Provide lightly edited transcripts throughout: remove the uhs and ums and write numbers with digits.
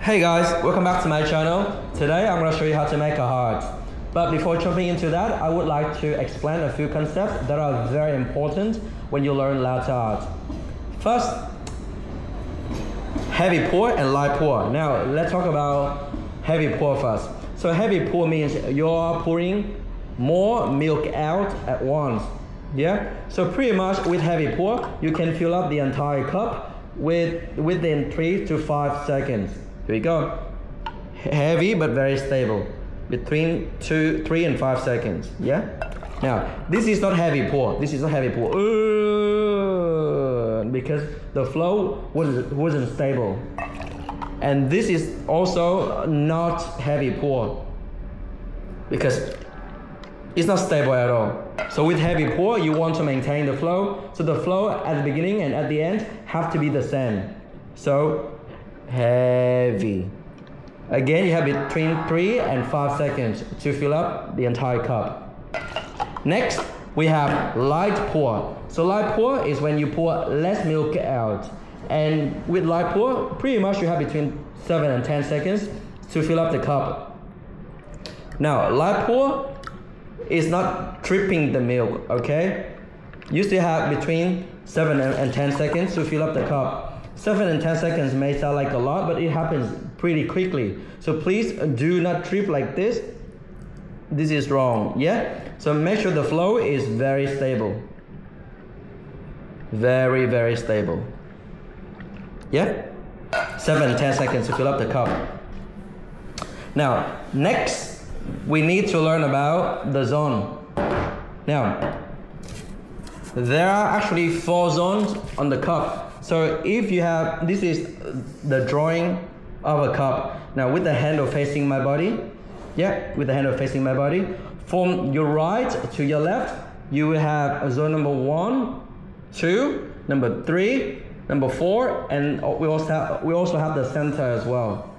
Hey guys, welcome back to my channel. Today I'm going to show you how to make a heart. But before jumping into that, I would like to explain a few concepts that are very important when you learn latte art. First, heavy pour and light pour. Now let's talk about heavy pour first. So heavy pour means you're pouring more milk out at once. Yeah? So pretty much with heavy pour, you can fill up the entire cup within 3 to 5 seconds. Here we go. Heavy but very stable. Between 3 and 5 seconds. Yeah? Now, this is not heavy pour. This is not heavy pour. Because the flow wasn't stable. And this is also not heavy pour. Because it's not stable at all. So with heavy pour, you want to maintain the flow. So the flow at the beginning and at the end have to be the same. So heavy. Again, you have between 3 and 5 seconds to fill up the entire cup. Next, we have light pour. So light pour is when you pour less milk out. And with light pour, pretty much you have between 7 and 10 seconds to fill up the cup. Now, light pour is not dripping the milk, okay? You still have between 7 and 10 seconds to fill up the cup. 7 and 10 seconds may sound like a lot, but it happens pretty quickly. So please do not drip like this. This is wrong, yeah? So make sure the flow is very stable. Very, very stable. Yeah? 7 and 10 seconds to fill up the cup. Now, next, we need to learn about the zone. Now, there are actually 4 zones on the cup. So if you have, this is the drawing of a cup. Now with the handle facing my body, yeah, with the handle facing my body, from your right to your left, you will have a zone number 1, 2, number 3, number 4, and we also have the center as well.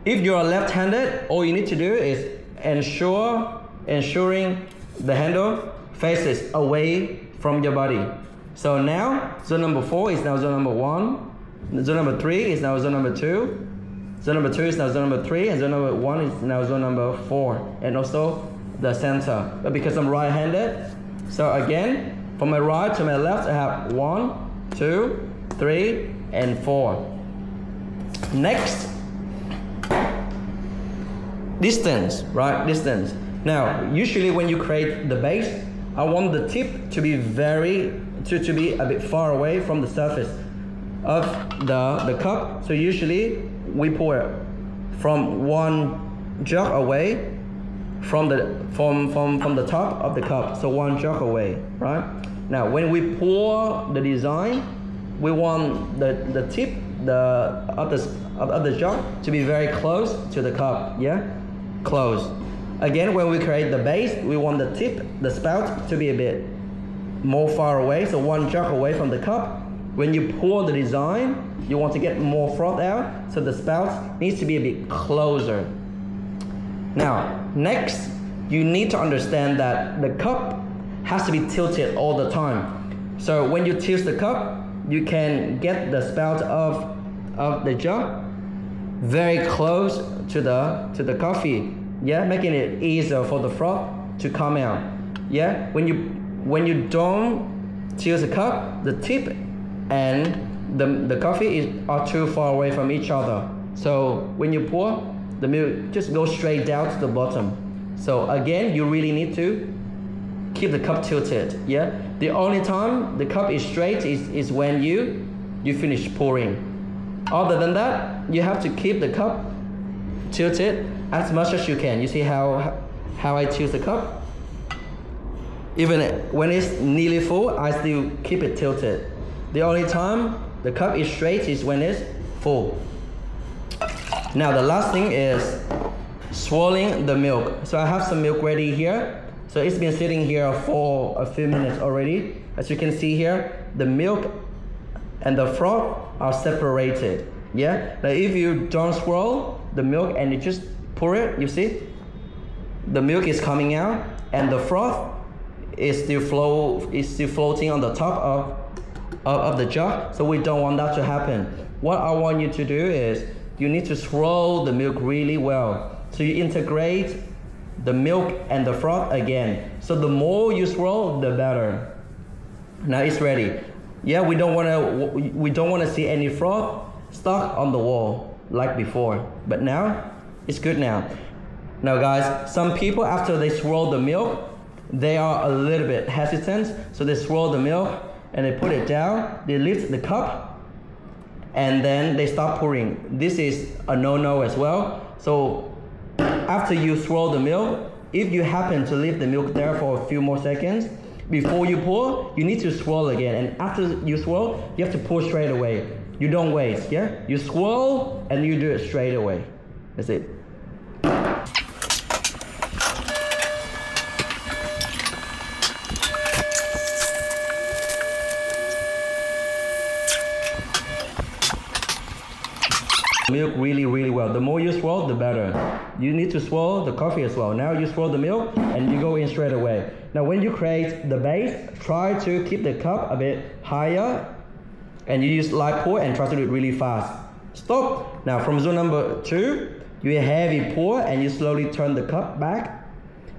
If you are left-handed, all you need to do is ensuring the handle faces away from your body. So now, zone number 4 is now zone number 1. Zone number 3 is now zone number 2. Zone number 2 is now zone number 3. And zone number 1 is now zone number 4. And also the center. But because I'm right-handed, so again, from my right to my left, I have 1, 2, 3, and 4. Next, distance, right? Distance. Now, usually when you create the base, I want the tip to be to be a bit far away from the surface of the cup. So usually we pour from one jug away from the top of the cup. So one jug away, right? Now when we pour the design, we want the tip of the jug to be very close to the cup. Yeah, close. Again, when we create the base, we want the tip, the spout, to be a bit more far away, so one jug away from the cup. When you pour the design, you want to get more froth out, so the spout needs to be a bit closer. Now, next, you need to understand that the cup has to be tilted all the time. So when you tilt the cup, you can get the spout of the jug very close to the coffee. Yeah, making it easier for the froth to come out. Yeah, when you don't tilt the cup, the tip and the coffee are too far away from each other. So when you pour, the milk just goes straight down to the bottom. So again, you really need to keep the cup tilted. Yeah, the only time the cup is straight is when you finish pouring. Other than that, you have to keep the cup tilted as much as you can. You see how I tilt the cup? Even when it's nearly full, I still keep it tilted. The only time the cup is straight is when it's full. Now the last thing is swirling the milk. So I have some milk ready here. So it's been sitting here for a few minutes already. As you can see here, the milk and the froth are separated. Yeah. Now if you don't swirl the milk and you just pour it, you see, the milk is coming out and the froth is still floating on the top of the jug. So we don't want that to happen. What I want you to do is you need to swirl the milk really well. So you integrate the milk and the froth again. So the more you swirl, the better. Now it's ready. Yeah, we don't want to see any froth stuck on the wall like before. But now it's good now. Now guys, some people after they swirl the milk, they are a little bit hesitant. So they swirl the milk and they put it down. They lift the cup and then they start pouring. This is a no-no as well. So after you swirl the milk, if you happen to leave the milk there for a few more seconds, before you pour, you need to swirl again. And after you swirl, you have to pour straight away. You don't waste, yeah? You swirl and you do it straight away. That's it. Milk really well. The more you swirl, the better. You need to swirl the coffee as well. Now you swirl the milk and you go in straight away. Now when you create the base, try to keep the cup a bit higher and you use light pour and try to do it really fast. Stop. Now from zone number 2, you heavy pour and you slowly turn the cup back.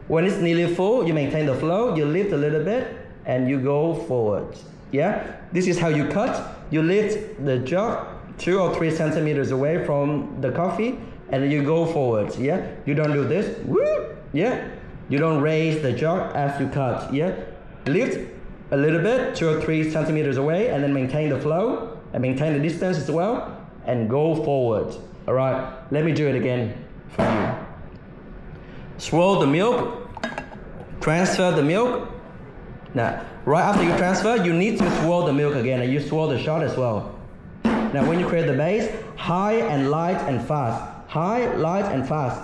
When it's nearly full, you maintain the flow, you lift a little bit and you go forward. Yeah, this is how you cut. You lift the jug 2 or 3 centimeters away from the coffee and you go forward. Yeah, you don't do this. Woo! Yeah, you don't raise the jug as you cut. Yeah, lift a little bit 2 or 3 centimeters away and then maintain the flow and maintain the distance as well and go forward. All right, let me do it again for you. Swirl the milk, transfer the milk. Now right after you transfer, you need to swirl the milk again and you swirl the shot as well. Now when you create the base, high and light and fast. High, light and fast.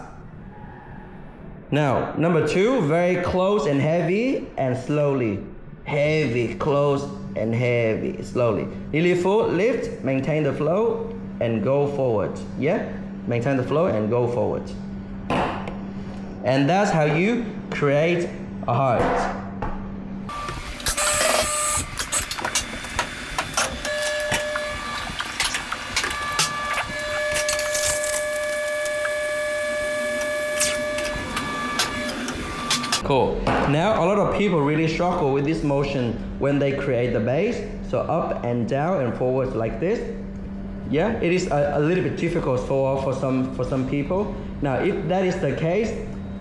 Now number 2, very close and heavy and slowly. Heavy, close and heavy, slowly. Nearly full, lift, maintain the flow and go forward. Yeah, maintain the flow and go forward. And that's how you create a heart. Cool. Now a lot of people really struggle with this motion when they create the base. So up and down and forward like this. Yeah, it is a little bit difficult for some people. Now if that is the case,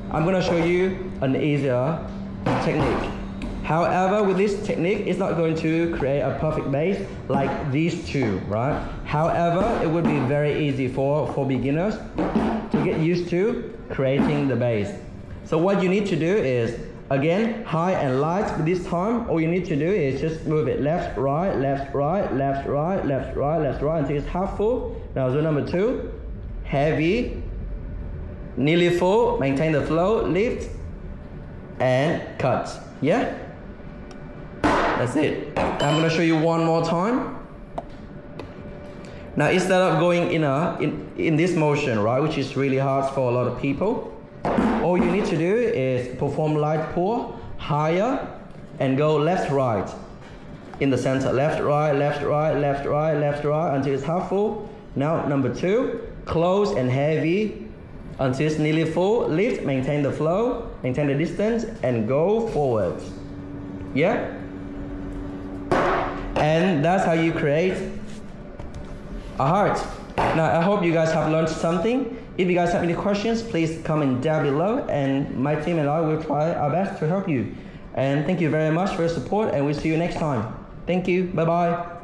I'm gonna show you an easier technique. However, with this technique, it's not going to create a perfect base like these two, right? However, it would be very easy for beginners to get used to creating the base. So what you need to do is, again, high and light. This time, all you need to do is just move it left, right, left, right, left, right, left, right, left, right until it's half full. Now zone number 2, heavy, nearly full, maintain the flow, lift, and cut. Yeah? That's it. I'm gonna show you one more time. Now instead of going in this motion, right, which is really hard for a lot of people, all you need to do is perform light pour, higher, and go left, right, in the center. Left, right, left, right, left, right, left, right, until it's half full. Now number 2, close and heavy, until it's nearly full. Lift, maintain the flow, maintain the distance, and go forward. Yeah? And that's how you create a heart. Now I hope you guys have learned something. If you guys have any questions, please comment down below and my team and I will try our best to help you. And thank you very much for your support and we'll see you next time. Thank you. Bye-bye.